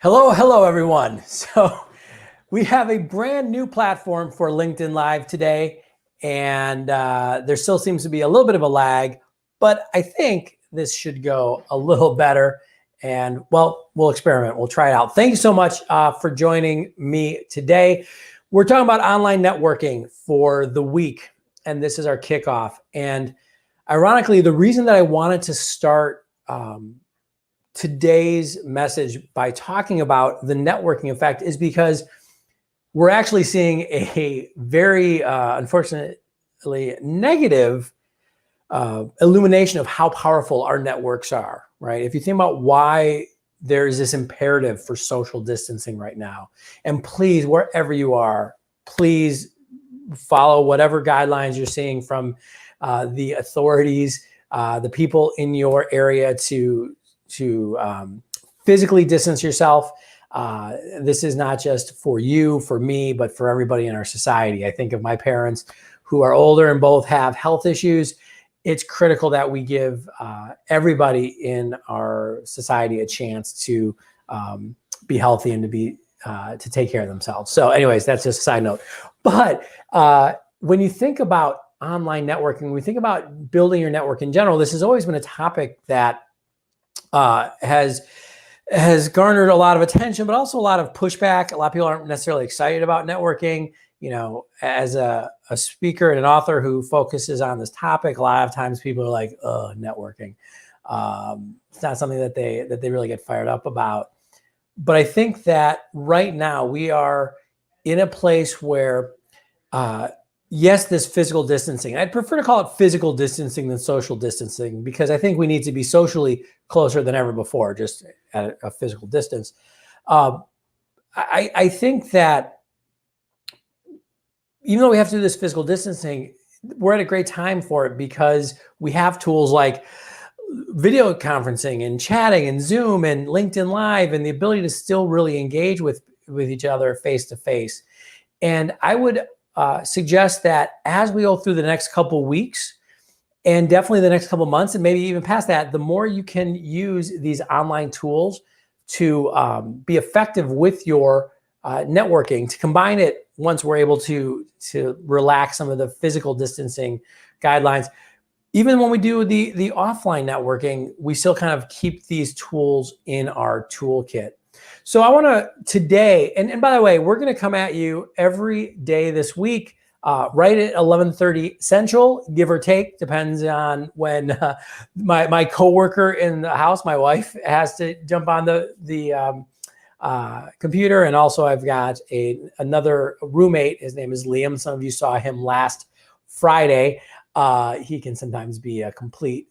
Hello, everyone. So we have a brand new platform for LinkedIn Live today, and there still seems to be a little bit of a lag, but I think this should go a little better. And well, we'll experiment. We'll try it out. Thank you so much for joining me today. We're talking about online networking for the week, and this is our kickoff. And ironically, the reason that I wanted to start today's message by talking about the networking effect is because we're actually seeing a very, unfortunately, negative illumination of how powerful our networks are, right? If you think about why there's this imperative for social distancing right now, and please, wherever you are, please follow whatever guidelines you're seeing from the authorities, the people in your area to physically distance yourself. This is not just for you, for me, but for everybody in our society. I think of my parents who are older and both have health issues. It's critical that we give everybody in our society a chance to be healthy and to take care of themselves. So anyways, that's just a side note. But when you think about online networking, when we think about building your network in general, this has always been a topic that has garnered a lot of attention, but also a lot of pushback. A lot of people aren't necessarily excited about networking. You know, as a speaker and an author who focuses on this topic, a lot of times people are like, "Oh, networking." It's not something that they really get fired up about. But I think that right now we are in a place where, yes, this physical distancing. I'd prefer to call it physical distancing than social distancing, because I think we need to be socially closer than ever before, just at a physical distance. I think that even though we have to do this physical distancing, we're at a great time for it because we have tools like video conferencing and chatting and Zoom and LinkedIn Live and the ability to still really engage with each other face to face. And I would suggest that as we go through the next couple weeks and definitely the next couple months and maybe even past that, the more you can use these online tools to be effective with your networking, to combine it once we're able to relax some of the physical distancing guidelines. Even when we do the offline networking, we still kind of keep these tools in our toolkit. So I want to today, and by the way, we're going to come at you every day this week, right at 11:30 Central, give or take, depends on when my coworker in the house, my wife, has to jump on the computer, and also I've got another roommate. His name is Liam. Some of you saw him last Friday. He can sometimes be a complete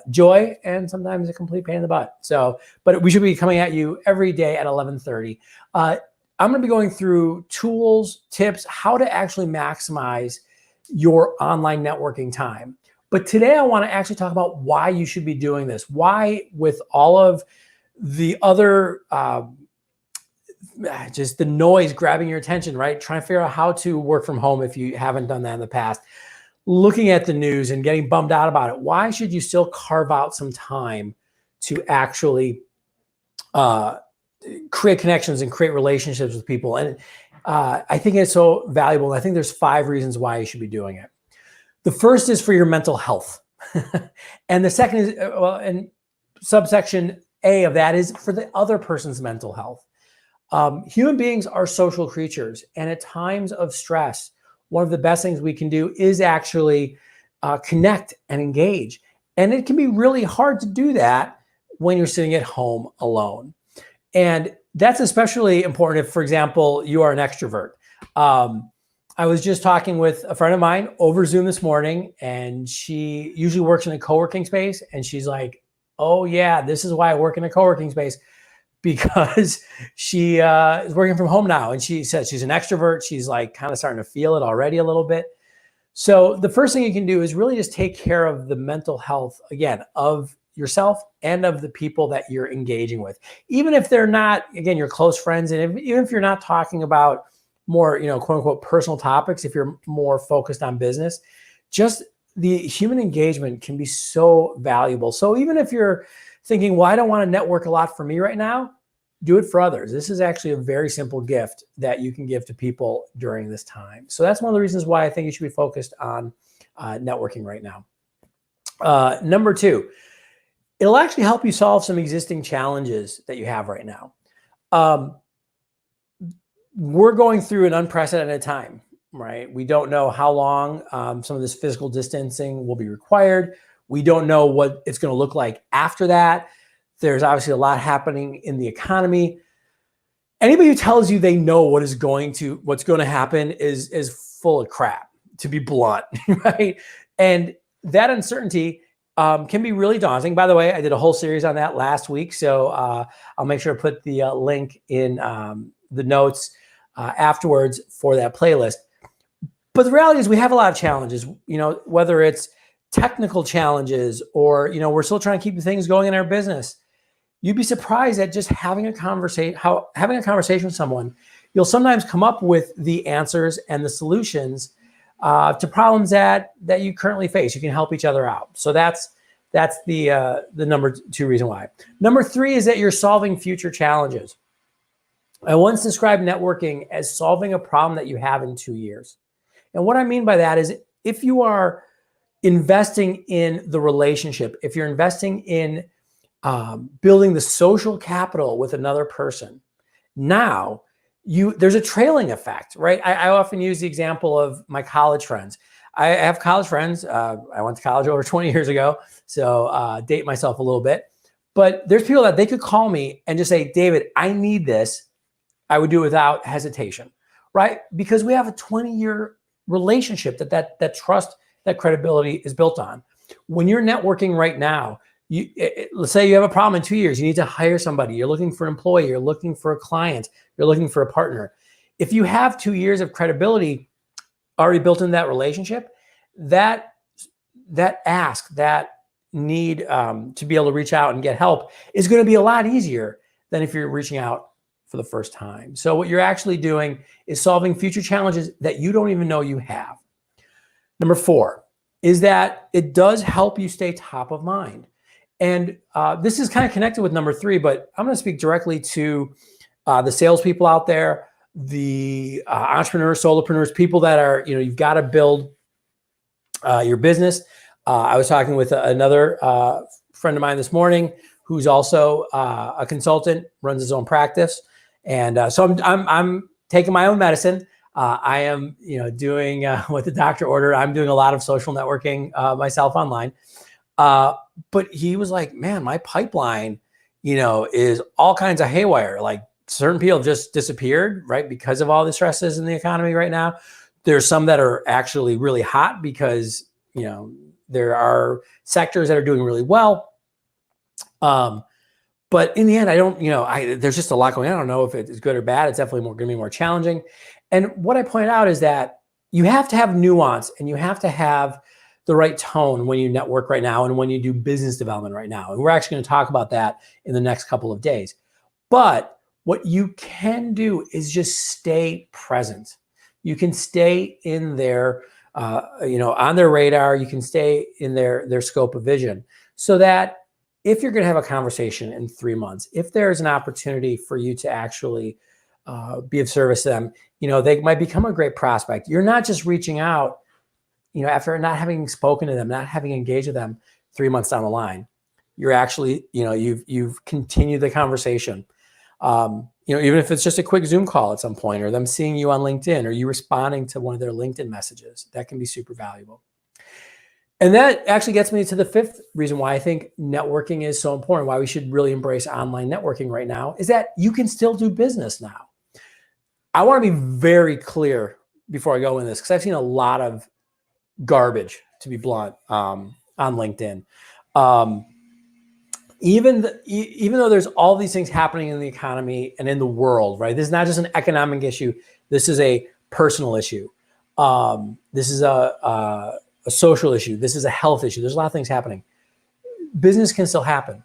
joy and sometimes a complete pain in the butt. So, but we should be coming at you every day at 11:30. I'm going to be going through tools, tips, how to actually maximize your online networking time. But today I want to actually talk about why you should be doing this. Why, with all of the other just the noise grabbing your attention, right? Trying to figure out how to work from home if you haven't done that in the past. Looking at the news and getting bummed out about it. Why should you still carve out some time to actually create connections and create relationships with people? And I think it's so valuable. And I think there's 5 reasons why you should be doing it. The first is for your mental health. And the second is, and subsection A of that is for the other person's mental health. Human beings are social creatures, and at times of stress, one of the best things we can do is actually connect and engage. And it can be really hard to do that when you're sitting at home alone. And that's especially important if, for example, you are an extrovert. I was just talking with a friend of mine over Zoom this morning, and she usually works in a co-working space. And she's like, "Oh yeah, this is why I work in a co-working space, because she is working from home now." And she says she's an extrovert. She's like kind of starting to feel it already a little bit. So the first thing you can do is really just take care of the mental health, again, of yourself and of the people that you're engaging with. Even if they're not, again, your close friends, and even if you're not talking about more, quote unquote, personal topics, if you're more focused on business, just the human engagement can be so valuable. So even if you're thinking, well, I don't want to network a lot for me right now, do it for others. This is actually a very simple gift that you can give to people during this time. So that's one of the reasons why I think you should be focused on networking right now. Number two, it'll actually help you solve some existing challenges that you have right now. We're going through an unprecedented time, right? We don't know how long some of this physical distancing will be required. We don't know what it's going to look like after that. There's obviously a lot happening in the economy. Anybody who tells you they know what's going to happen is full of crap, to be blunt, right? And that uncertainty can be really daunting. By the way, I did a whole series on that last week, so I'll make sure to put the link in the notes afterwards for that playlist. But the reality is we have a lot of challenges, whether it's technical challenges or, we're still trying to keep things going in our business. You'd be surprised at just having a conversation with someone, you'll sometimes come up with the answers and the solutions to problems that you currently face. You can help each other out. So that's the number two reason why. Number three is that you're solving future challenges. I once described networking as solving a problem that you have in 2 years. And what I mean by that is if you are investing in the relationship, if you're investing in building the social capital with another person, now there's a trailing effect, right? I often use the example of my college friends. I have college friends. I went to college over 20 years ago, so date myself a little bit. But there's people that they could call me and just say, David, I need this. I would do it without hesitation, right? Because we have a 20-year relationship that trust, that credibility is built on. When you're networking right now, let's say you have a problem in 2 years, you need to hire somebody, you're looking for an employee, you're looking for a client, you're looking for a partner. If you have 2 years of credibility already built in that relationship, that need to be able to reach out and get help is going to be a lot easier than if you're reaching out for the first time. So what you're actually doing is solving future challenges that you don't even know you have. Number four is that it does help you stay top of mind. And this is kind of connected with number three, but I'm going to speak directly to the salespeople out there, the entrepreneurs, solopreneurs, people that are, you've got to build your business. I was talking with another friend of mine this morning who's also a consultant, runs his own practice. And so I'm taking my own medicine. I am, doing what the doctor ordered. I'm doing a lot of social networking myself online. But he was like, man, my pipeline, is all kinds of haywire. Like certain people have just disappeared, right? Because of all the stresses in the economy right now. There's some that are actually really hot because, there are sectors that are doing really well. But in the end, I don't, there's just a lot going on. I don't know if it's good or bad. It's definitely going to be more challenging. And what I pointed out is that you have to have nuance and you have to have the right tone when you network right now and when you do business development right now. And we're actually going to talk about that in the next couple of days. But what you can do is just stay present. You can stay in their, on their radar. You can stay in their scope of vision so that if you're going to have a conversation in 3 months, if there's an opportunity for you to actually be of service to them, they might become a great prospect. You're not just reaching out, after not having spoken to them, not having engaged with them 3 months down the line. You're actually, you've continued the conversation. Even if it's just a quick Zoom call at some point, or them seeing you on LinkedIn, or you responding to one of their LinkedIn messages, that can be super valuable. And that actually gets me to the fifth reason why I think networking is so important, why we should really embrace online networking right now, is that you can still do business now. I want to be very clear before I go in this, because I've seen a lot of garbage, to be blunt, on LinkedIn. Even though there's all these things happening in the economy and in the world, right? This is not just an economic issue. This is a personal issue. This is a social issue. This is a health issue. There's a lot of things happening. Business can still happen.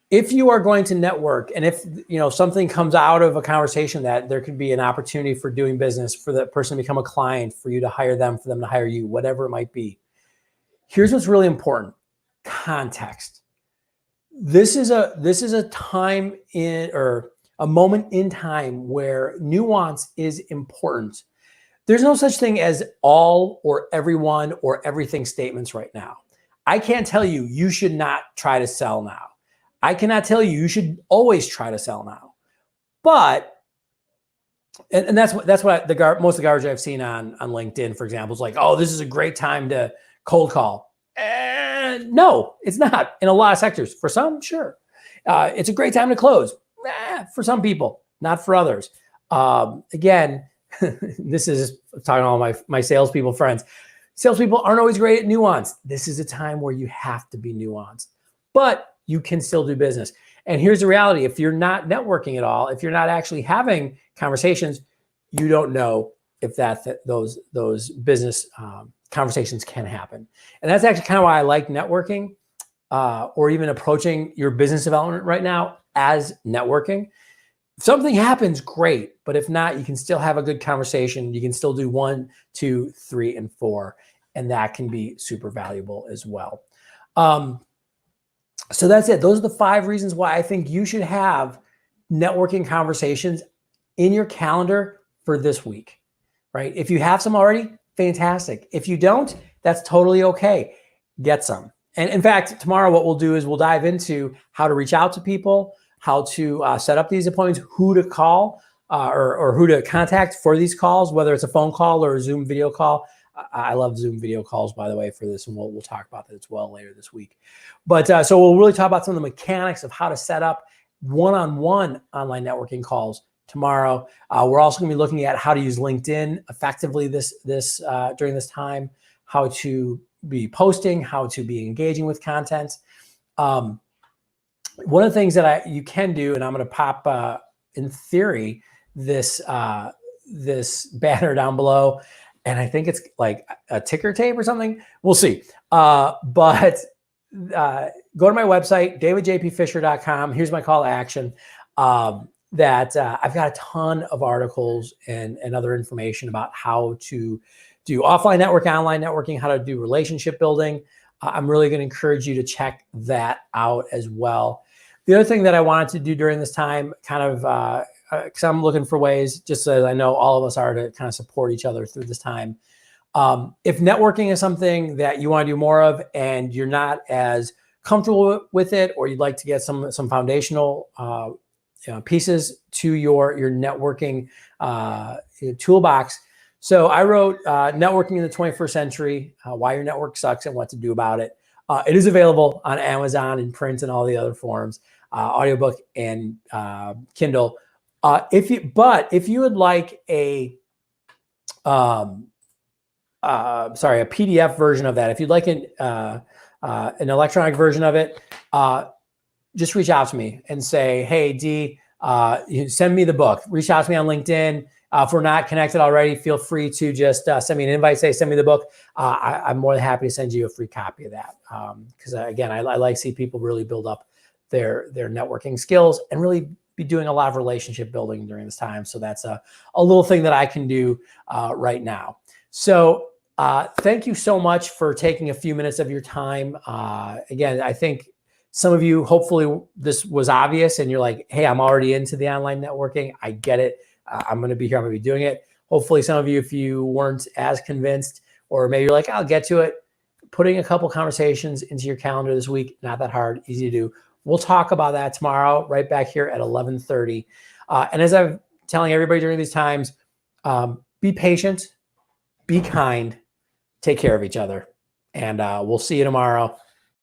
If you are going to network, and if something comes out of a conversation that there could be an opportunity for doing business, for that person to become a client, for you to hire them, for them to hire you, whatever it might be, here's what's really important: context. This is a time in, or a moment in time where nuance is important. There's no such thing as all or everyone or everything statements right now. I can't tell you you should not try to sell now. I cannot tell you you should always try to sell now. But and that's what most of the garbage I've seen on LinkedIn, for example, is like, oh, this is a great time to cold call. No, it's not in a lot of sectors. For some, sure. It's a great time to close. For some people, not for others. Again, this is talking to all my salespeople friends. Salespeople aren't always great at nuance. This is a time where you have to be nuanced, but you can still do business. And here's the reality. If you're not networking at all, if you're not actually having conversations, you don't know if those business conversations can happen. And that's actually kind of why I like networking, or even approaching your business development right now as networking. If something happens, great. But if not, you can still have a good conversation. You can still do 1, 2, 3, and 4. And that can be super valuable as well. So that's it. Those are the 5 reasons why I think you should have networking conversations in your calendar for this week, right? If you have some already, fantastic. If you don't, that's totally okay. Get some. And in fact, tomorrow what we'll do is we'll dive into how to reach out to people, how to set up these appointments, who to call or who to contact for these calls, whether it's a phone call or a Zoom video call. I love Zoom video calls, by the way, for this, and we'll talk about that as well later this week. But so we'll really talk about some of the mechanics of how to set up one-on-one online networking calls tomorrow. We're also going to be looking at how to use LinkedIn effectively during this time, how to be posting, how to be engaging with content. One of the things that you can do, and I'm going to pop in theory this banner down below. And I think it's like a ticker tape or something. We'll see. But go to my website, davidjpfisher.com. Here's my call to action. I've got a ton of articles and other information about how to do offline networking, online networking, how to do relationship building. I'm really going to encourage you to check that out as well. The other thing that I wanted to do during this time, kind of, because I'm looking for ways, just as I know all of us are, to kind of support each other through this time. If networking is something that you want to do more of and you're not as comfortable with it, or you'd like to get some foundational pieces to your networking toolbox. So I wrote Networking in the 21st Century, Why Your Network Sucks and What to Do About It. It is available on Amazon and print and all the other forms, audiobook and Kindle. If you would like a PDF version of that, if you'd like an electronic version of it, just reach out to me and say, hey, D, send me the book. Reach out to me on LinkedIn. If we're not connected already, feel free to just send me an invite, say, send me the book. I'm more than happy to send you a free copy of that. Because again, I like to see people really build up their networking skills and really be doing a lot of relationship building during this time. So that's a little thing that I can do right now. So thank you so much for taking a few minutes of your time. Again, I think some of you, hopefully this was obvious and you're like, hey, I'm already into the online networking. I get it. I'm going to be here. I'm going to be doing it. Hopefully some of you, if you weren't as convinced, or maybe you're like, I'll get to it, putting a couple conversations into your calendar this week, not that hard, easy to do. We'll talk about that tomorrow, right back here at 11:30. And as I'm telling everybody during these times, be patient, be kind, take care of each other. And we'll see you tomorrow.